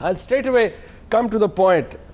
I'll straight away come to the point.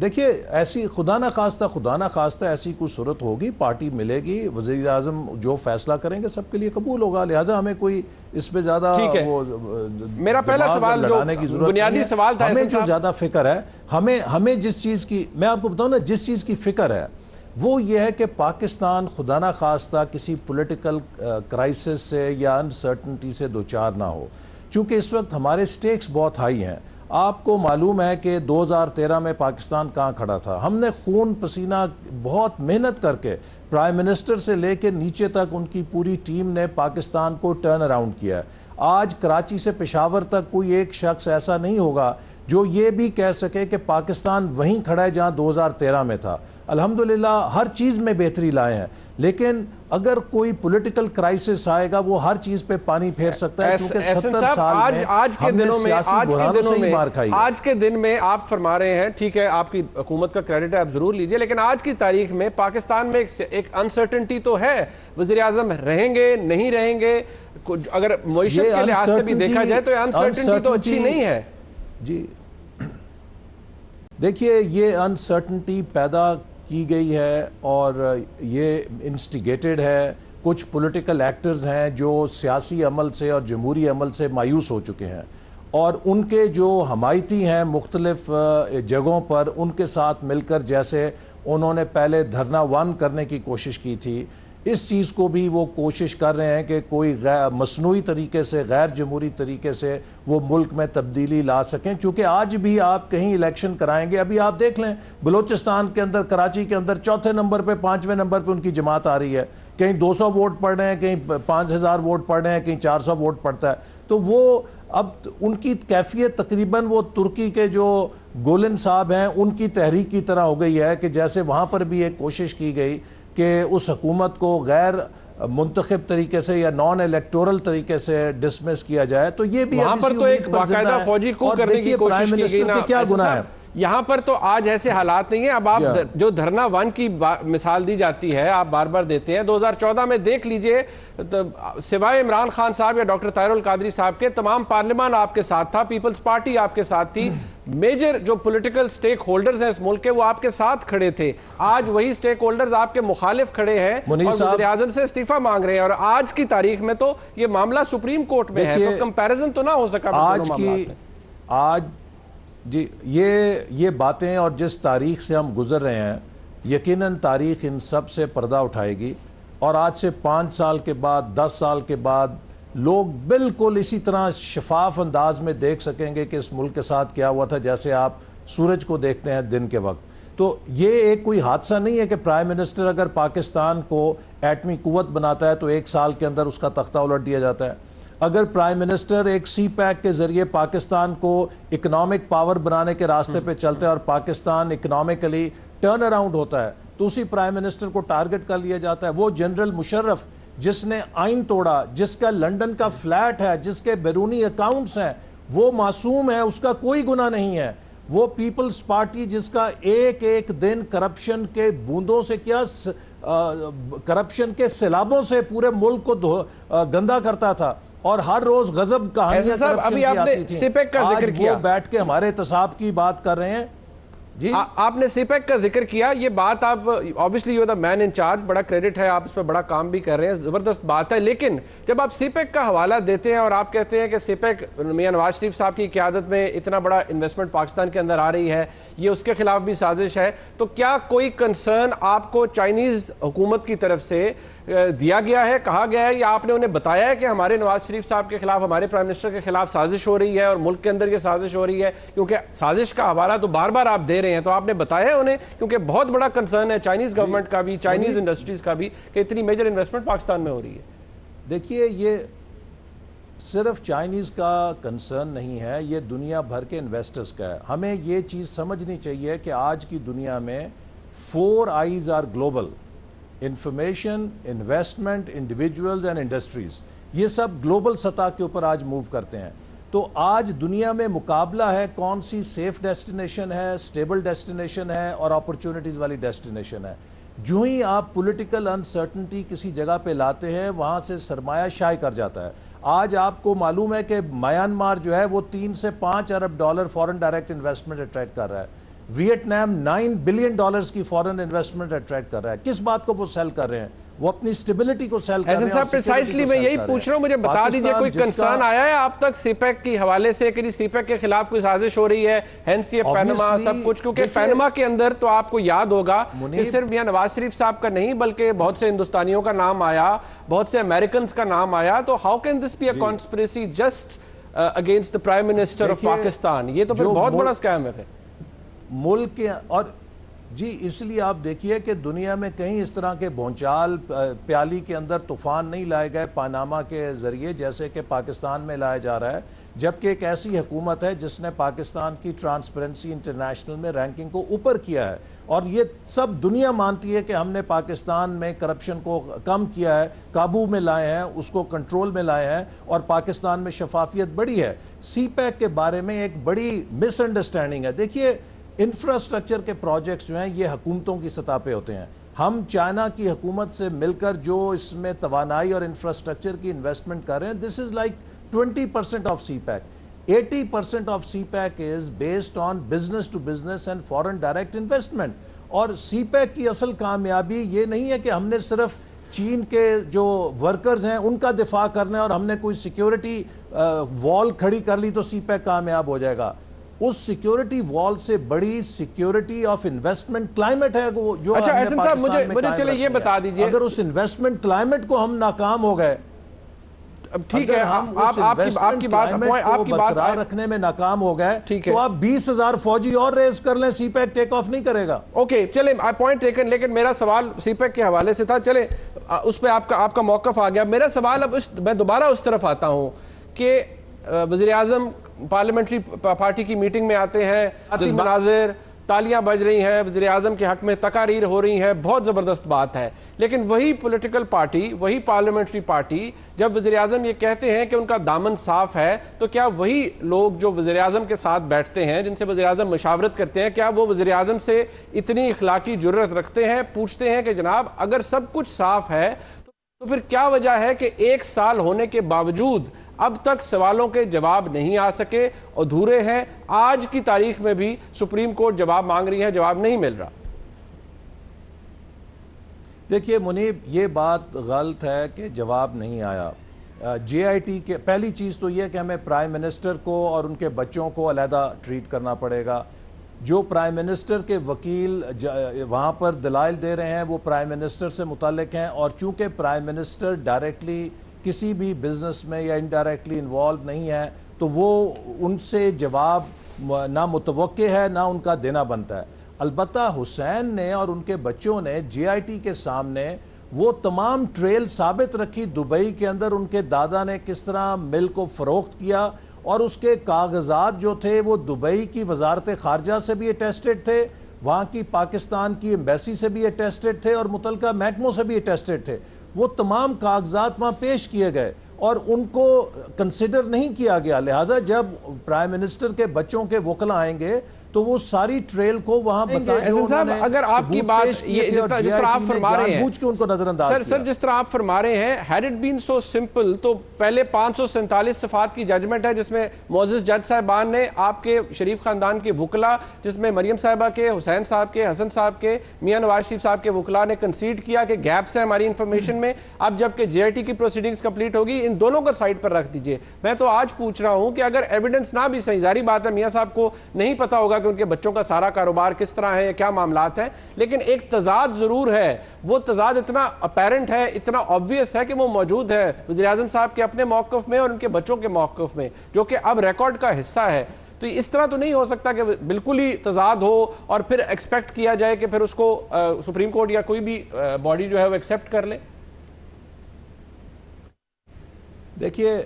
دیکھیے ایسی خدا نہ خواستہ ایسی کوئی صورت ہوگی، پارٹی ملے گی، وزیر اعظم جو فیصلہ کریں گے سب کے لیے قبول ہوگا، لہٰذا ہمیں کوئی اس پہ زیادہ میرا پہلا سوال لڑانے کی ضرورت بنیادی سوال تھا، ہمیں جو زیادہ فکر ہے، ہمیں جس چیز کی، میں آپ کو بتاؤں نا، جس چیز کی فکر ہے وہ یہ ہے کہ پاکستان خدا نہ خواستہ کسی پولیٹیکل کرائسس سے یا انسرٹنٹی سے دوچار نہ ہو، چونکہ اس وقت ہمارے سٹیکس بہت ہائی ہیں۔ آپ کو معلوم ہے کہ 2013 میں پاکستان کہاں کھڑا تھا، ہم نے خون پسینہ بہت محنت کر کے پرائم منسٹر سے لے کے نیچے تک ان کی پوری ٹیم نے پاکستان کو ٹرن اراؤنڈ کیا ہے۔ آج کراچی سے پشاور تک کوئی ایک شخص ایسا نہیں ہوگا جو یہ بھی کہہ سکے کہ پاکستان وہیں کھڑا ہے جہاں 2013 میں تھا۔ الحمدللہ ہر چیز میں بہتری لائے ہیں، لیکن اگر کوئی پولیٹیکل کرائسس آئے گا وہ ہر چیز پہ پانی پھیر سکتا ہے، کیونکہ 70 سال میں ہم نے سیاسی بحرانوں سے ہی مار کھائی ہے۔ آج کے دن میں آپ فرما رہے ہیں، ٹھیک ہے آپ کی حکومت کا کریڈٹ ہے، آپ ضرور لیجئے، لیکن آج کی تاریخ میں پاکستان میں ایک انسرٹنٹی تو ہے، وزیر اعظم رہیں گے نہیں رہیں گے، اگر معیشت کے لحاظ سے بھی دیکھا جائے تو انسرٹنٹی تو اچھی نہیں ہے۔ جی دیکھیے یہ انسرٹنٹی پیدا کی گئی ہے اور یہ انسٹیگیٹڈ ہے، کچھ پولیٹیکل ایکٹرز ہیں جو سیاسی عمل سے اور جمہوری عمل سے مایوس ہو چکے ہیں، اور ان کے جو حمایتی ہیں مختلف جگہوں پر ان کے ساتھ مل کر، جیسے انہوں نے پہلے دھرنا 1 کرنے کی کوشش کی تھی، اس چیز کو بھی وہ کوشش کر رہے ہیں کہ کوئی مصنوعی طریقے سے، غیر جمہوری طریقے سے وہ ملک میں تبدیلی لا سکیں، چونکہ آج بھی آپ کہیں الیکشن کرائیں گے، ابھی آپ دیکھ لیں بلوچستان کے اندر، کراچی کے اندر 4تھے نمبر پہ 5ویں نمبر پہ ان کی جماعت آ رہی ہے، کہیں 200 ووٹ پڑ رہے ہیں، کہیں 5000 ووٹ پڑ رہے ہیں، کہیں 400 ووٹ پڑتا ہے، تو وہ اب ان کی کیفیت تقریباً وہ ترکی کے جو گولن صاحب ہیں ان کی تحریک کی طرح ہو گئی ہے، کہ جیسے وہاں پر بھی ایک کوشش کی گئی کہ اس حکومت کو غیر منتخب طریقے سے یا نان الیکٹورل طریقے سے ڈسمس کیا جائے، تو یہ بھی وہاں پر تو ایک باقاعدہ فوجی کو کرنے کی کوشش کی گئی نا، کیا گناہ ہے؟ یہاں پر تو آج ایسے حالات نہیں ہیں۔ اب آپ جو دھرنا 1 کی مثال دی جاتی ہے، آپ بار بار دیتے ہیں، 2014 میں دیکھ لیجئے، سوائے عمران خان صاحب یا ڈاکٹر طاہر القادری صاحب کے تمام پارلیمان آپ کے ساتھ تھا، پیپلز پارٹی آپ کے ساتھ تھی، میجر جو پولیٹیکل سٹیک ہولڈرز ہیں اس ملک کے وہ آپ کے ساتھ کھڑے تھے۔ آج وہی سٹیک ہولڈرز آپ کے مخالف کھڑے ہیں اور وزیر اعظم سے استعفیٰ مانگ رہے ہیں، اور آج کی تاریخ میں تو یہ معاملہ سپریم کورٹ میں ہے، تو کمپیریزن تو نہ ہو سکا آج جی یہ باتیں اور جس تاریخ سے ہم گزر رہے ہیں، یقیناً تاریخ ان سب سے پردہ اٹھائے گی، اور آج سے 5 سال کے بعد، 10 سال کے بعد لوگ بالکل اسی طرح شفاف انداز میں دیکھ سکیں گے کہ اس ملک کے ساتھ کیا ہوا تھا، جیسے آپ سورج کو دیکھتے ہیں دن کے وقت۔ تو یہ ایک کوئی حادثہ نہیں ہے کہ پرائم منسٹر اگر پاکستان کو ایٹمی قوت بناتا ہے تو 1 سال کے اندر اس کا تختہ الٹ دیا جاتا ہے۔ اگر پرائم منسٹر ایک سی پیک کے ذریعے پاکستان کو اکنامک پاور بنانے کے راستے پہ چلتا ہے اور پاکستان اکنامکلی ٹرن اراؤنڈ ہوتا ہے تو اسی پرائم منسٹر کو ٹارگٹ کر لیا جاتا ہے۔ وہ جنرل مشرف جس نے آئین توڑا، جس کا لنڈن کا فلیٹ ہے، جس کے بیرونی اکاؤنٹس ہیں، وہ معصوم ہے، اس کا کوئی گناہ نہیں ہے۔ وہ پیپلز پارٹی جس کا ایک ایک دن کرپشن کے بوندوں سے، کیا کرپشن کے سیلابوں سے پورے ملک کو گندا کرتا تھا، اور ہر روز غضب کہانیاں کرپشن کی آتی تھیں، آج وہ بیٹھ کے ہمارے احتساب کی بات کر رہے ہیں۔ جی آپ نے سی پیک کا ذکر کیا، یہ بات آپ obviously you're the man in charge، بڑا کریڈٹ ہے، آپ اس پہ بڑا کام بھی کر رہے ہیں، زبردست بات ہے، لیکن جب آپ سی پیک کا حوالہ دیتے ہیں اور آپ کہتے ہیں کہ سی پیک میاں نواز شریف صاحب کی قیادت میں اتنا بڑا انویسٹمنٹ پاکستان کے اندر آ رہی ہے، یہ اس کے خلاف بھی سازش ہے، تو کیا کوئی کنسرن آپ کو چائنیز حکومت کی طرف سے دیا گیا ہے، کہا گیا ہے، یا آپ نے انہیں بتایا ہے کہ ہمارے نواز شریف صاحب کے خلاف، ہمارے پرائم منسٹر کے خلاف سازش ہو رہی ہے اور ملک کے اندر یہ سازش ہو رہی ہے؟ کیونکہ سازش کا حوالہ تو بار بار آپ دے رہے ہیں، تو آپ نے بتایا ہے انہیں، کیونکہ بہت بڑا کنسرن ہے چائنیز گورنمنٹ کا بھی، چائنیز انڈسٹریز کا بھی، کہ اتنی میجر انویسٹمنٹ پاکستان میں ہو رہی ہے۔ دیکھیے یہ صرف چائنیز کا کنسرن نہیں ہے، یہ دنیا بھر کے انویسٹرز کا ہے۔ ہمیں یہ چیز سمجھنی چاہیے کہ آج کی دنیا میں 4 eyes are global: information, investment, individuals and industries. یہ سب گلوبل سطح کے اوپر آج موو کرتے ہیں۔ تو آج دنیا میں مقابلہ ہے کون سی سیف ڈیسٹینیشن ہے، سٹیبل ڈیسٹینیشن ہے اور اپرچونٹیز والی ڈیسٹینیشن ہے۔ جو ہی آپ پولیٹیکل انسرٹنٹی کسی جگہ پہ لاتے ہیں وہاں سے سرمایہ شائع کر جاتا ہے۔ آج آپ کو معلوم ہے کہ میانمار جو ہے وہ 3 سے 5 ارب dollar foreign direct investment attract کر رہا ہے۔ ویتنام $9 بلین کی فورن انویسٹمنٹ اٹریکٹ کر رہا ہے. کس بات کو وہ سیل کر رہے ہیں؟ وہ اپنی سٹیبلٹی کو سیل کر رہے ہیں. صاحب پریسائزلی میں یہی پوچھ رہا ہوں, مجھے بتا دیجئے کوئی کنسرن آیا ہے آپ تک سی پیک کی حوالے سے کہ سی پیک کے خلاف کوئی سازش ہو رہی ہے, ہینس یہ پینما سب کچھ, کیونکہ پینما کے اندر تو آپ کو یاد ہوگا کہ صرف یہاں نواز شریف صاحب کا نہیں بلکہ بہت سے ہندوستانیوں کا نام آیا, بہت سے امریکنز کا نام آیا. تو how can this be a conspiracy just against the Prime Minister of Pakistan? یہ تو پھر بہت بڑا سکیم ہے پھر ملک کے. اور جی اس لیے آپ دیکھیے کہ دنیا میں کہیں اس طرح کے بھونچال پیالی کے اندر طوفان نہیں لائے گئے پاناما کے ذریعے جیسے کہ پاکستان میں لایا جا رہا ہے, جبکہ ایک ایسی حکومت ہے جس نے پاکستان کی ٹرانسپیرنسی انٹرنیشنل میں رینکنگ کو اوپر کیا ہے, اور یہ سب دنیا مانتی ہے کہ ہم نے پاکستان میں کرپشن کو کم کیا ہے, قابو میں لائے ہیں, اس کو کنٹرول میں لائے ہیں, اور پاکستان میں شفافیت بڑھی ہے. سی پیک کے بارے میں ایک بڑی مس انڈرسٹینڈنگ ہے. دیکھیے انفراسٹرکچر کے پروجیکٹس جو ہیں یہ حکومتوں کی سطح پہ ہوتے ہیں. ہم چائنا کی حکومت سے مل کر جو اس میں توانائی اور انفراسٹرکچر کی انویسٹمنٹ کر رہے ہیں, دس is like 20% of CPEC. 80% of CPEC is based on business to business and foreign direct investment. اور CPEC کی اصل کامیابی یہ نہیں ہے کہ ہم نے صرف چین کے جو ورکرز ہیں ان کا دفاع کرنا ہے اور ہم نے کوئی سیکیورٹی وال کھڑی کر لی تو CPEC کامیاب ہو جائے گا. اس سیکیورٹی وال سے بڑی سیکیورٹی آف انویسٹمنٹ کلائمیٹ ہے جو اچھا احسن صاحب مجھے چلے یہ بتا دیجئے, اگر اس انویسٹمنٹ کلائمیٹ کو ہم ناکام ہو گئے, ٹھیک ہے آپ کی بات برقرار رکھنے میں ناکام ہو گئے تو آپ 20,000 فوجی اور ریز کر لیں, سی پیک ٹیک آف نہیں کرے گا. اوکے چلیں پوائنٹ ٹیکن, لیکن میرا سوال سی پیک کے حوالے سے تھا, چلیں اس پہ آپ کا موقف آ گیا. میرا سوال اب میں دوبارہ اس طرف آتا ہوں کہ وزیراعظم پارلیمنٹری پارٹی کی میٹنگ میں آتے ہیں, مناظر تالیاں بج رہی ہیں, وزیراعظم کے حق میں تقاریر ہو رہی ہیں, بہت زبردست بات ہے, لیکن وہی پولیٹیکل پارٹی, وہی پارلیمنٹری پارٹی جب وزیراعظم یہ کہتے ہیں کہ ان کا دامن صاف ہے, تو کیا وہی لوگ جو وزیراعظم کے ساتھ بیٹھتے ہیں, جن سے وزیراعظم مشاورت کرتے ہیں, کیا وہ وزیراعظم سے اتنی اخلاقی جرات رکھتے ہیں, پوچھتے ہیں کہ جناب اگر سب کچھ صاف ہے تو پھر کیا وجہ ہے کہ 1 سال ہونے کے باوجود اب تک سوالوں کے جواب نہیں آ سکے, ادھورے ہیں, آج کی تاریخ میں بھی سپریم کورٹ جواب مانگ رہی ہے, جواب نہیں مل رہا؟ دیکھیے منیب یہ بات غلط ہے کہ جواب نہیں آیا. جے آئی ٹی کے پہلی چیز تو یہ کہ ہمیں پرائم منسٹر کو اور ان کے بچوں کو علیحدہ ٹریٹ کرنا پڑے گا. جو پرائم منسٹر کے وکیل وہاں پر دلائل دے رہے ہیں وہ پرائم منسٹر سے متعلق ہیں, اور چونکہ پرائم منسٹر ڈائریکٹلی کسی بھی بزنس میں یا انڈائریکٹلی انوالو نہیں ہے تو وہ ان سے جواب نہ متوقع ہے نہ ان کا دینا بنتا ہے. البتہ حسین نے اور ان کے بچوں نے جے آئی ٹی کے سامنے وہ تمام ٹریل ثابت رکھی دبئی کے اندر ان کے دادا نے کس طرح مل کو فروخت کیا, اور اس کے کاغذات جو تھے وہ دبئی کی وزارت خارجہ سے بھی اٹیسٹڈ تھے, وہاں کی پاکستان کی ایمبیسی سے بھی اٹیسٹڈ تھے, اور متعلقہ محکموں سے بھی اٹیسٹڈ تھے. وہ تمام کاغذات وہاں پیش کیے گئے اور ان کو کنسیڈر نہیں کیا گیا. لہٰذا جب پرائم منسٹر کے بچوں کے وکلا آئیں گے تو وہ ساری ٹریل کو وہاں بتائیں جو انہوں نے اگر آپ کی بات جس طرح آپ فرما رہے ہیں ان کو نظر انداز کیا. سر جس طرح آپ فرما رہے ہیں had it been so simple تو پہلے 547 صفحات کی ججمنٹ ہے جس میں معزز جج صاحبان نے آپ کے شریف خاندان کے وکلا, جس میں مریم صاحبہ کے, حسین صاحب کے, حسن صاحب کے, میاں نواز شریف صاحب کے وکلا نے کنسیڈ کیا کہ گیپس ہیں ہماری انفارمیشن میں. اب جب کہ جے آئی ٹی کی پروسیڈنگز کمپلیٹ ہوگی ان دونوں کو سائڈ پر رکھ دیجئے. میں تو آج پوچھ رہا ہوں کہ اگر ایویڈنس نہ بھی صحیح, ظاہری بات ہے میاں صاحب کو نہیں پتا ہوگا کہ ان کے بچوں کا سارا کاروبار کس طرح ہے, کیا معاملات ہیں, لیکن ایک تضاد ضرور ہے. وہ تضاد اتنا اپیرنٹ ہے, اتنا obvious ہے کہ وہ موجود ہے وزیراعظم صاحب کے اپنے موقف میں اور ان کے بچوں کے موقف میں, جو کہ اب ریکارڈ کا حصہ ہے. تو اس طرح تو نہیں ہو سکتا کہ بالکل ہی تضاد ہو اور پھر ایکسپیکٹ کیا جائے کہ پھر اس کو سپریم کورٹ یا کوئی بھی باڈی جو ہے وہ ایکسپٹ کر لے. دیکھیے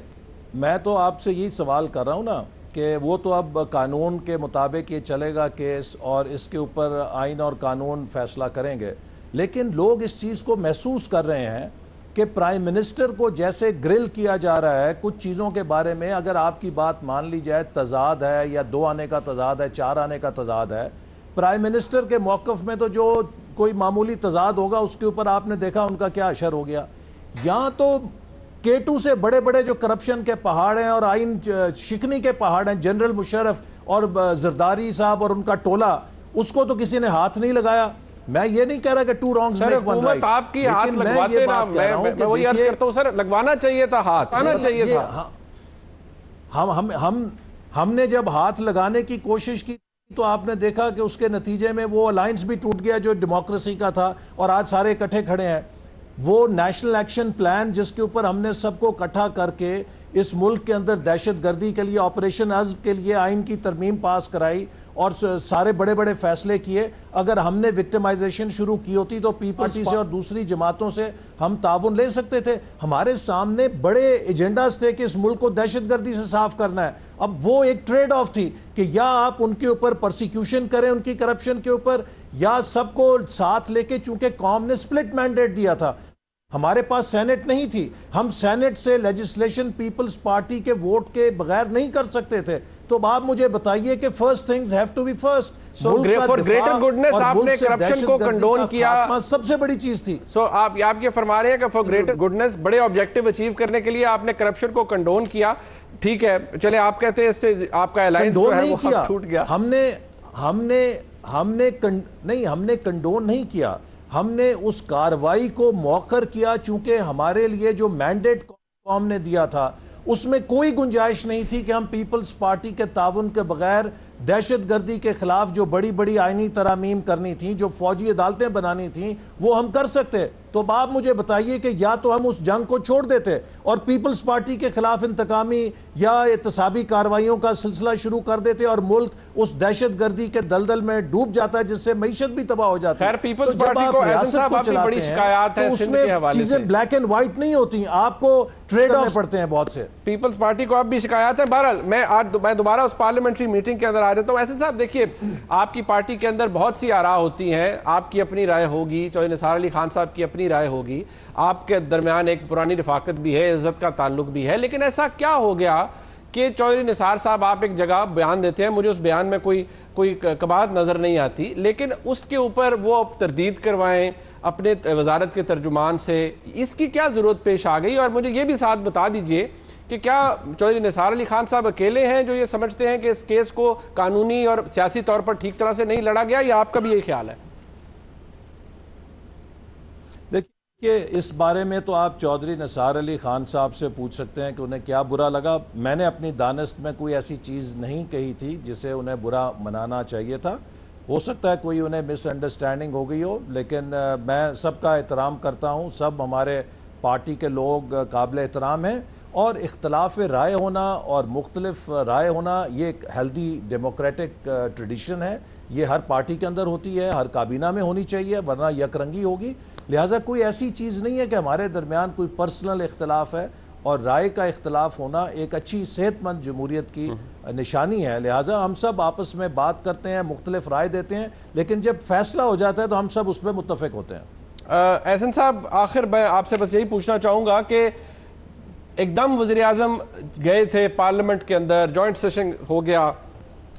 میں تو آپ سے یہی سوال کر رہا ہوں نا کہ وہ تو اب قانون کے مطابق یہ چلے گا کیس, اور اس کے اوپر آئین اور قانون فیصلہ کریں گے. لیکن لوگ اس چیز کو محسوس کر رہے ہیں کہ پرائم منسٹر کو جیسے گرل کیا جا رہا ہے کچھ چیزوں کے بارے میں. اگر آپ کی بات مان لی جائے تضاد ہے, یا 2 آنے کا تضاد ہے, 4 آنے کا تضاد ہے, پرائم منسٹر کے موقف میں تو جو کوئی معمولی تضاد ہوگا اس کے اوپر آپ نے دیکھا ان کا کیا اشر ہو گیا. یہاں تو K2 سے بڑے بڑے جو کرپشن کے پہاڑ ہیں اور آئین شکنی کے پہاڑ ہیں, جنرل مشرف اور زرداری صاحب اور ان کا ٹولہ, اس کو تو کسی نے ہاتھ نہیں لگایا. میں یہ نہیں کہہ رہا کہ two wrongs make one right. آپ کی ہاتھ لگواتے نا, میں وہی عرض کرتا ہوں سر, لگوانا چاہیے تھا ہاتھ, آنا چاہیے تھا. ہم نے جب ہاتھ لگانے کی کوشش کی تو آپ نے دیکھا کہ اس کے نتیجے میں وہ الائنس بھی ٹوٹ گیا جو ڈیموکریسی کا تھا, اور آج سارے اکٹھے کھڑے ہیں. وہ نیشنل ایکشن پلان جس کے اوپر ہم نے سب کو اکٹھا کر کے اس ملک کے اندر دہشت گردی کے لیے, آپریشن عزم کے لیے آئین کی ترمیم پاس کرائی اور سارے بڑے بڑے فیصلے کیے, اگر ہم نے وکٹمائزیشن شروع کی ہوتی تو پیپلز سے اور دوسری جماعتوں سے ہم تعاون لے سکتے تھے. ہمارے سامنے بڑے ایجنڈاز تھے کہ اس ملک کو دہشت گردی سے صاف کرنا ہے. اب وہ ایک ٹریڈ آف تھی کہ یا آپ ان کے اوپر پرسیکیوشن کریں ان کی کرپشن کے اوپر, یا سب کو ساتھ لے کے, چونکہ قوم نے سپلٹ مینڈیٹ دیا تھا, ہمارے پاس سینٹ نہیں تھی, ہم سینٹ سے لیجسلیشن پیپلز پارٹی کے ووٹ کے بغیر نہیں کر سکتے تھے. تو آپ مجھے بتائیے کہ first things have to be first. For greater goodness آپ نے کرپشن کو کنڈون کیا, سب سے بڑی چیز تھی. سو آپ یہ فرما رہے ہیں کہ فار گریٹر گڈنس, بڑے آبجیکٹو اچیو کرنے کے لیے آپ نے کرپشن کو کنڈون کیا. ٹھیک ہے, چلے آپ کہتے ہیں اس سے آپ کا الائنس جو ہے وہ ٹوٹ گیا. ہم نے کنڈون نہیں کیا, ہم نے اس کاروائی کو مؤخر کیا, چونکہ ہمارے لیے جو مینڈیٹ قوم نے دیا تھا اس میں کوئی گنجائش نہیں تھی کہ ہم پیپلز پارٹی کے تعاون کے بغیر دہشت گردی کے خلاف جو بڑی بڑی آئینی ترامیم کرنی تھیں, جو فوجی عدالتیں بنانی تھیں, وہ ہم کر سکتے. تو آپ مجھے بتائیے کہ یا تو ہم اس جنگ کو چھوڑ دیتے اور پیپلز پارٹی کے خلاف انتقامی یا احتسابی کارروائیوں کا سلسلہ شروع کر دیتے اور ملک اس دہشت گردی کے دلدل میں ڈوب جاتا ہے جس سے معیشت بھی تباہ ہو جاتی ہے. خیر پیپلز پارٹی کو احسن صاحب آپ کی بڑی شکایات ہے اس میں چیزیں بلیک اینڈ وائٹ نہیں ہوتی, آپ کو ٹریڈ آف پڑتے ہیں بہت سے. پیپلز پارٹی کو آپ بھی شکایات ہیں. بہرحال میں دوبارہ اس پارلیمنٹری میٹنگ کے اندر آ جاتا ہوں. احسن صاحب دیکھیے, آپ کی پارٹی کے اندر بہت سی آراء ہوتی ہیں, آپ کی اپنی رائے ہوگی, چودھری نثار علی خان صاحب کی اپنی رائے ہوگی, آپ کے درمیان ایک پرانی رفاقت بھی ہے, عزت کا تعلق بھی ہے, لیکن ایسا کیا ہو گیا کہ چودھری نثار صاحب آپ ایک جگہ بیان دیتے ہیں, مجھے اس بیان میں کوئی قباحت نظر نہیں آتی, لیکن اس کے اوپر وہ تردید کروائیں اپنے وزارت کے ترجمان سے, اس کی کیا ضرورت پیش آ گئی؟ اور مجھے یہ بھی ساتھ بتا دیجئے کہ کیا چودھری نثار علی خان صاحب اکیلے ہیں جو یہ سمجھتے ہیں کہ اس کیس کو قانونی اور سیاسی طور پر ٹھیک طرح سے نہیں لڑا گیا, یا آپ کا بھی یہ خیال ہے؟ دیکھیے, اس بارے میں تو آپ چودھری نثار علی خان صاحب سے پوچھ سکتے ہیں کہ انہیں کیا برا لگا. میں نے اپنی دانست میں کوئی ایسی چیز نہیں کہی تھی جسے انہیں برا منانا چاہیے تھا. ہو سکتا ہے کوئی انہیں مس انڈرسٹینڈنگ ہو گئی ہو, لیکن میں سب کا احترام کرتا ہوں. سب ہمارے پارٹی کے لوگ قابل احترام ہیں, اور اختلاف رائے ہونا اور مختلف رائے ہونا یہ ایک ہیلدی ڈیموکریٹک ٹریڈیشن ہے. یہ ہر پارٹی کے اندر ہوتی ہے, ہر کابینہ میں ہونی چاہیے, ورنہ یک رنگی ہوگی. لہٰذا کوئی ایسی چیز نہیں ہے کہ ہمارے درمیان کوئی پرسنل اختلاف ہے, اور رائے کا اختلاف ہونا ایک اچھی صحت مند جمہوریت کی نشانی ہے. لہٰذا ہم سب آپس میں بات کرتے ہیں, مختلف رائے دیتے ہیں, لیکن جب فیصلہ ہو جاتا ہے تو ہم سب اس پہ متفق ہوتے ہیں. احسن صاحب, آخر میں آپ سے بس یہی پوچھنا چاہوں گا کہ ایک دم وزیر اعظم گئے تھے پارلیمنٹ کے اندر, جوائنٹ سیشن ہو گیا,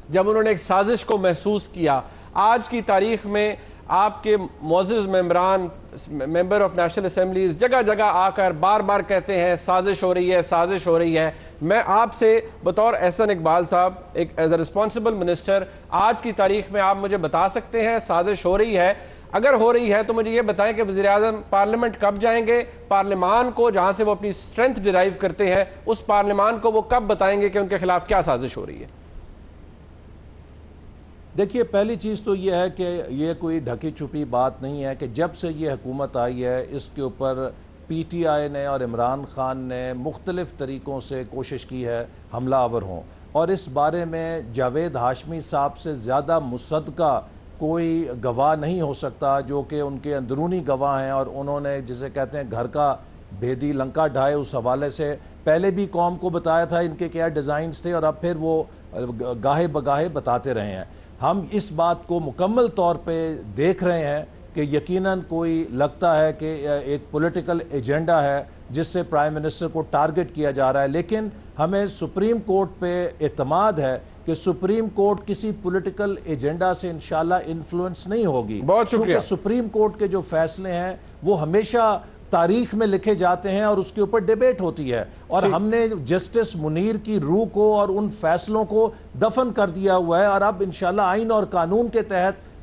جب انہوں نے ایک سازش کو محسوس کیا. آج کی تاریخ میں آپ کے معزز ممبران, ممبر آف نیشنل اسمبلیز جگہ جگہ آ کر بار بار کہتے ہیں سازش ہو رہی ہے, سازش ہو رہی ہے. میں آپ سے بطور احسن اقبال صاحب, ایک ایز اے رسپانسبل منسٹر, آج کی تاریخ میں آپ مجھے بتا سکتے ہیں سازش ہو رہی ہے؟ اگر ہو رہی ہے تو مجھے یہ بتائیں کہ وزیر اعظم پارلیمنٹ کب جائیں گے؟ پارلیمان کو, جہاں سے وہ اپنی اسٹرینتھ ڈیرائیو کرتے ہیں, اس پارلیمان کو وہ کب بتائیں گے کہ ان کے خلاف کیا سازش ہو رہی ہے؟ دیکھیے, پہلی چیز تو یہ ہے کہ یہ کوئی ڈھکی چھپی بات نہیں ہے کہ جب سے یہ حکومت آئی ہے اس کے اوپر پی ٹی آئی نے اور عمران خان نے مختلف طریقوں سے کوشش کی ہے حملہ آور ہوں, اور اس بارے میں جاوید ہاشمی صاحب سے زیادہ مصدقہ کوئی گواہ نہیں ہو سکتا جو کہ ان کے اندرونی گواہ ہیں, اور انہوں نے جسے کہتے ہیں گھر کا بھیدی لنکا ڈھائے, اس حوالے سے پہلے بھی قوم کو بتایا تھا ان کے کیا ڈیزائنز تھے, اور اب پھر وہ گاہے بگاہے بتاتے رہے ہیں. ہم اس بات کو مکمل طور پہ دیکھ رہے ہیں کہ یقیناً کوئی لگتا ہے کہ ایک پولیٹیکل ایجنڈا ہے جس سے پرائم منسٹر کو ٹارگٹ کیا جا رہا ہے, لیکن ہمیں سپریم کورٹ پہ اعتماد ہے کہ سپریم کورٹ کسی پولیٹیکل ایجنڈا سے انشاءاللہ انفلوئنس نہیں ہوگی. بہت شکریہ. کیونکہ سپریم کورٹ کے جو فیصلے ہیں وہ ہمیشہ تاریخ میں لکھے جاتے ہیں اور اس کے اوپر ڈیبیٹ ہوتی ہے, اور ہم نے جسٹس منیر کی روح کو اور ان فیصلوں کو دفن کر دیا ہوا ہے, اور اب انشاءاللہ آئین اور قانون کے تحت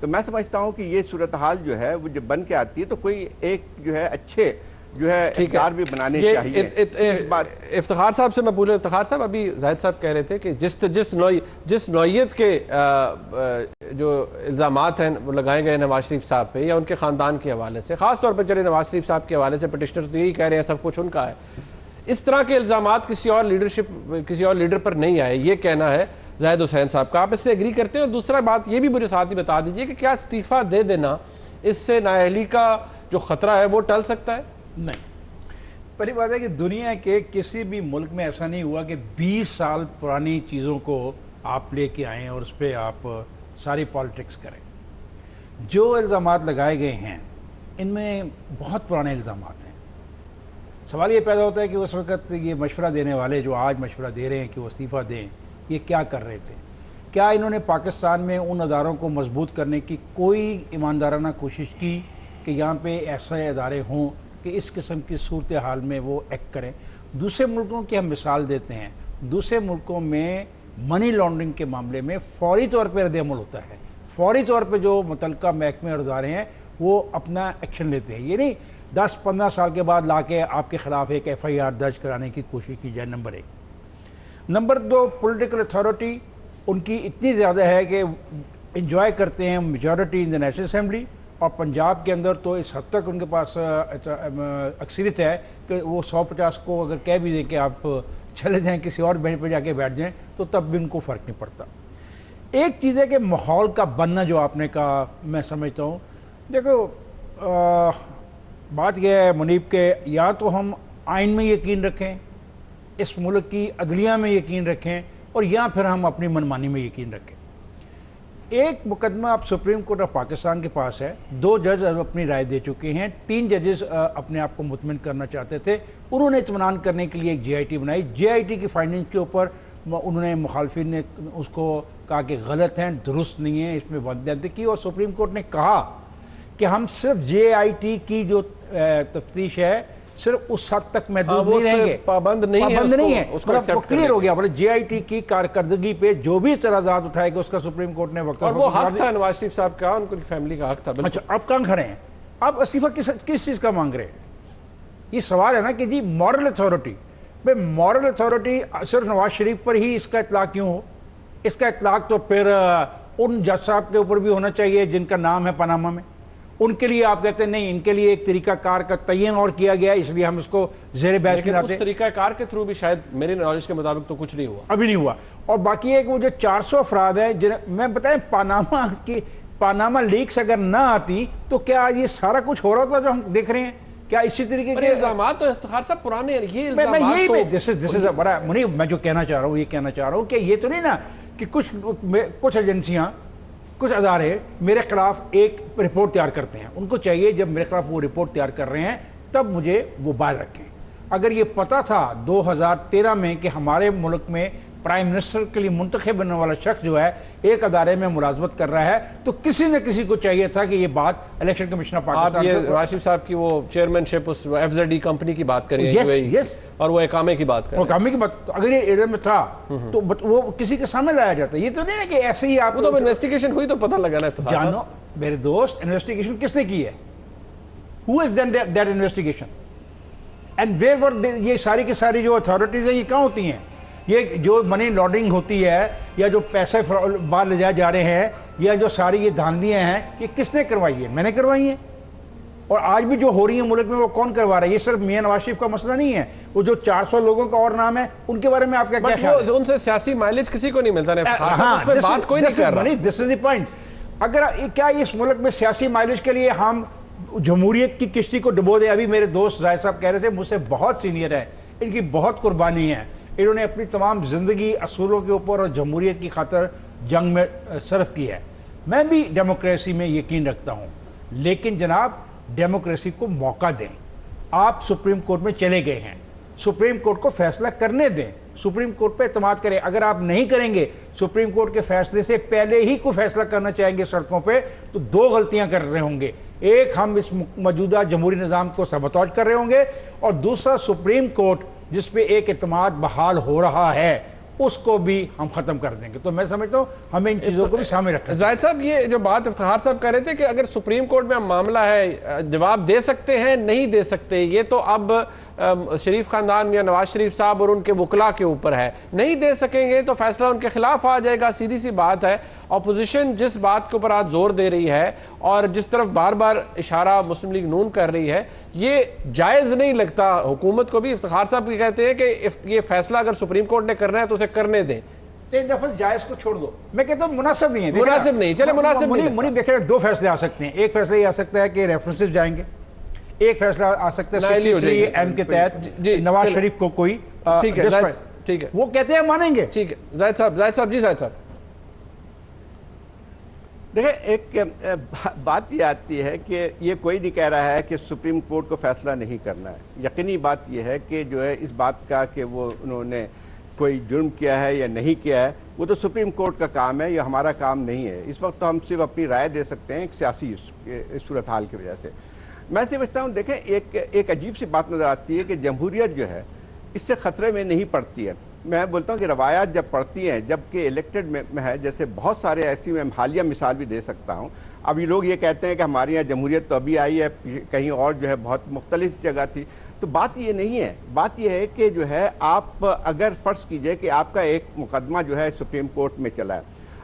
تو میں سمجھتا ہوں کہ یہ صورتحال جو ہے وہ جب بن کے آتی ہے تو کوئی ایک جو ہے اچھے جو ہے اقدار بھی بنانے چاہیے. افتخار صاحب سے میں پوچھوں. افتخار صاحب ابھی زاہد صاحب کہہ رہے تھے کہ جس نوعیت کے جو الزامات ہیں وہ لگائے گئے نواز شریف صاحب پہ یا ان کے خاندان کے حوالے سے, خاص طور پہ چلے نواز شریف صاحب کے حوالے سے پٹیشنر تو یہی کہہ رہے ہیں سب کچھ ان کا ہے, اس طرح کے الزامات کسی اور لیڈر پر نہیں آئے, یہ کہنا ہے زاہد حسین صاحب کا. آپ اس سے ایگری کرتے ہیں؟ اور دوسرا بات یہ بھی مجھے ساتھ ہی بتا دیجئے کہ کیا استعفیٰ دے دینا اس سے نااہلی کا جو خطرہ ہے وہ ٹل سکتا ہے؟ نہیں. پہلی بات ہے کہ دنیا کے کسی بھی ملک میں ایسا نہیں ہوا کہ 20 سال پرانی چیزوں کو آپ لے کے آئیں اور اس پہ آپ ساری پالیٹکس کریں. جو الزامات لگائے گئے ہیں ان میں بہت پرانے الزامات ہیں. سوال یہ پیدا ہوتا ہے کہ اس وقت یہ مشورہ دینے والے جو آج مشورہ دے رہے ہیں کہ وہ استعفیٰ دیں, یہ کیا کر رہے تھے؟ کیا انہوں نے پاکستان میں ان اداروں کو مضبوط کرنے کی کوئی ایماندارانہ کوشش کی کہ یہاں پہ ایسے ادارے ہوں کہ اس قسم کی صورتحال میں وہ ایکٹ کریں؟ دوسرے ملکوں کی ہم مثال دیتے ہیں. دوسرے ملکوں میں منی لانڈرنگ کے معاملے میں فوری طور پہ رد عمل ہوتا ہے, فوری طور پہ جو متعلقہ محکمے اور ادارے ہیں وہ اپنا ایکشن لیتے ہیں. یہ نہیں 10-15 سال کے بعد لا کے آپ کے خلاف ایک FIR درج کرانے کی کوشش کی جائے. Number 1. Number 2, political authority in کی اتنی زیادہ ہے کہ انجوائے کرتے ہیں میجورٹی ان دی نیشنل اسمبلی, اور پنجاب کے اندر تو اس حد تک ان کے پاس اکثریت ہے کہ وہ 150 کو اگر کہہ بھی دیں کہ آپ چلے جائیں کسی اور بینچ پہ جا کے بیٹھ جائیں تو تب بھی ان کو فرق نہیں پڑتا. ایک چیز ہے کہ ماحول کا بننا جو آپ نے کہا, میں سمجھتا ہوں دیکھو بات یہ ہے منیب کہ یا تو ہم آئین میں یقین رکھیں, اس ملک کی عدلیہ میں یقین رکھیں, اور یا پھر ہم اپنی منمانی میں یقین رکھیں. ایک مقدمہ اب سپریم کورٹ آف پاکستان کے پاس ہے, 2 جج اپنی رائے دے چکے ہیں, 3 ججز اپنے آپ کو مطمئن کرنا چاہتے تھے. انہوں نے اطمینان کرنے کے لیے ایک JIT بنائی. JIT کی فائنڈنگ کے اوپر انہوں نے مخالفین نے اس کو کہا کہ غلط ہیں, درست نہیں ہیں, اس میں بددیانتی کی, اور سپریم کورٹ نے کہا کہ ہم صرف JIT کی جو تفتیش ہے صرف اس حد تک محدود نہیں رہیں گے, پابند نہیں ہے, وہ کلیئر ہو گیا. JIT کی کارکردگی پہ جو بھی اعتراضات اٹھائے گا اس کا سپریم کورٹ نے وقت, اور وہ حق تھا نواز شریف صاحب کا, ان کی فیملی کا حق تھا. اچھا اب کہاں کھڑے ہیں آپ؟ استعفیٰ کس چیز کا مانگ رہے ہیں؟ یہ سوال ہے نا کہ جی مورل اتھارٹی, بھائی مورل اتھارٹی صرف نواز شریف پر ہی اس کا اطلاق کیوں ہو؟ اس کا اطلاق تو پھر ان جج صاحب کے اوپر بھی ہونا چاہیے جن کا نام ہے پاناما میں. ان کے لیے آپ کہتے ہیں نہیں, ان کے لیے ایک طریقہ کار کا تعین اور کیا گیا, اس لیے ہم اس کو زیر بحث لیکن اس طریقہ کار کے تھرو بھی شاید میرے نالج کے مطابق تو کچھ نہیں ہوا, ابھی نہیں ہوا. اور باقی ایک وہ جو 400 افراد ہیں میں بتائیں پاناما لیکس اگر نہ آتی تو کیا یہ سارا کچھ ہو رہا تھا جو ہم دیکھ رہے ہیں؟ کیا اسی طریقے کے الزامات تو افتخار صاحب پرانے ہیں, یہ الزامات بڑا منیب میں جو کہنا چاہ رہا ہوں, یہ کہنا چاہ رہا ہوں کہ یہ تو نہیں نا کہ کچھ ایجنسیاں, کچھ ادارے میرے خلاف ایک رپورٹ تیار کرتے ہیں. ان کو چاہیے جب میرے خلاف وہ رپورٹ تیار کر رہے ہیں تب مجھے وہ باہر رکھیں. اگر یہ پتا تھا 2013 میں کہ ہمارے ملک میں پرائم منسٹر کے لیے منتخب بننے والا شخص جو ہے ایک ادارے میں ملازمت کر رہا ہے, تو کسی نہ کسی کو چاہیے تھا کہ یہ بات الیکشن کمیشن آف پاکستان. آپ یہ راشد صاحب کی وہ چیئرمین شپ اس FZD کمپنی کی بات کریں اور وہ اقامے کی بات کریں, اقامے کی بات اگر یہ ایریا میں تھا تو وہ کسی کے سامنے لایا جاتا. یہ تو نہیں ہے کہ ایسے ہی آپ تو انویسٹیگیشن ہوئی تو پتہ لگا نا. جانو میرے دوست, انویسٹیگیشن کس نے کی ہے؟ Who has done that investigation? And where were یہ ساری کی ساری جو اتھارٹیز ہیں یہ کہاں ہوتی ہیں؟ یہ جو منی لانڈرنگ ہوتی ہے یا جو پیسے باہر لے جائے جا رہے ہیں یا جو ساری یہ دھاندلیاں ہیں, یہ کس نے کروائی ہے؟ میں نے کروائی ہیں. اور آج بھی جو ہو رہی ہیں ملک میں وہ کون کروا رہا ہے؟ یہ صرف میاں نواز شریف کا مسئلہ نہیں ہے. وہ جو 400 لوگوں کا اور نام ہے ان کے بارے میں آپ کا کیا خیال ہے؟ ان سے سیاسی مائلیج کسی کو نہیں ملتا ہے, اس پہ بات کوئی نہیں کر رہا. دس از دی پوائنٹ. اگر کیا اس ملک میں سیاسی مائلیج کے لیے ہم جمہوریت کی کشتی کو ڈبو دیں؟ ابھی میرے دوست زاہد صاحب کہہ رہے تھے مجھ سے بہت سینئر ہیں, ان کی بہت قربانی ہے, انہوں نے اپنی تمام زندگی اصولوں کے اوپر اور جمہوریت کی خاطر جنگ میں صرف کی ہے. میں بھی ڈیموکریسی میں یقین رکھتا ہوں, لیکن جناب ڈیموکریسی کو موقع دیں. آپ سپریم کورٹ میں چلے گئے ہیں, سپریم کورٹ کو فیصلہ کرنے دیں, سپریم کورٹ پہ اعتماد کریں. اگر آپ نہیں کریں گے, سپریم کورٹ کے فیصلے سے پہلے ہی کوئی فیصلہ کرنا چاہیں گے سڑکوں پہ, تو 2 غلطیاں کر رہے ہوں گے. ایک, ہم اس موجودہ جمہوری نظام کو سبوتاژ کر رہے ہوں گے, اور دوسرا سپریم کورٹ جس پہ ایک اعتماد بحال ہو رہا ہے اس کو بھی ہم ختم کر دیں گے. تو میں سمجھتا ہوں ہمیں ان چیزوں کو بھی سامنے رکھنا. زاہد صاحب یہ جو بات افتخار صاحب کہہ رہے تھے کہ اگر سپریم کورٹ میں معاملہ ہے جواب دے سکتے ہیں نہیں دے سکتے, یہ تو اب شریف خاندان میں نواز شریف صاحب اور ان کے وکلا کے اوپر ہے. نہیں دے سکیں گے تو فیصلہ ان کے خلاف آ جائے گا, سیدھی سی بات ہے. اپوزیشن جس بات کے اوپر آج زور دے رہی ہے اور جس طرف بار بار اشارہ مسلم لیگ نون کر رہی ہے, یہ جائز نہیں لگتا حکومت کو بھی. افتخار صاحب بھی کہتے ہیں کہ یہ فیصلہ اگر سپریم کورٹ نے کرنا ہے تو اسے کرنے دیں. ایک دفعہ جائز کو چھوڑ دو, میں کہتا ہوں مناسب نہیں ہے. مناسب نہیں, چلے مناسب نہیں. منیب دیکھیں دو فیصلے آ سکتے ہیں. ایک فیصلہ یہ آ سکتا ہے کہ ریفرنسز جائیں گے, ایک فیصلہ آ سکتا ہے 63 کے تحت نواز شریف کو کوئی ٹھیک ہے وہ کہتے ہیں مانیں گے. ٹھیک ہے زاہد صاحب جی زاہد صاحب دیکھیں ایک بات یہ آتی ہے کہ یہ کوئی نہیں کہہ رہا ہے کہ سپریم کورٹ کو فیصلہ نہیں کرنا ہے. یقینی بات یہ ہے کہ جو ہے اس بات کا کہ وہ انہوں نے کوئی جرم کیا ہے یا نہیں کیا ہے وہ تو سپریم کورٹ کا کام ہے, یہ ہمارا کام نہیں ہے. اس وقت تو ہم صرف اپنی رائے دے سکتے ہیں ایک سیاسی صورتحال کی وجہ سے. میں سمجھتا ہوں دیکھیں ایک عجیب سی بات نظر آتی ہے کہ جمہوریت جو ہے اس سے خطرے میں نہیں پڑتی ہے. میں بولتا ہوں کہ روایات جب پڑتی ہیں جبکہ الیکٹڈ میں ہے, جیسے بہت سارے ایسی میں حالیہ مثال بھی دے سکتا ہوں. ابھی لوگ یہ کہتے ہیں کہ ہمارے یہاں جمہوریت تو ابھی آئی ہے, کہیں اور جو ہے بہت مختلف جگہ تھی. تو بات یہ نہیں ہے, بات یہ ہے کہ جو ہے آپ اگر فرض کیجئے کہ آپ کا ایک مقدمہ جو ہے سپریم کورٹ میں چلا ہے.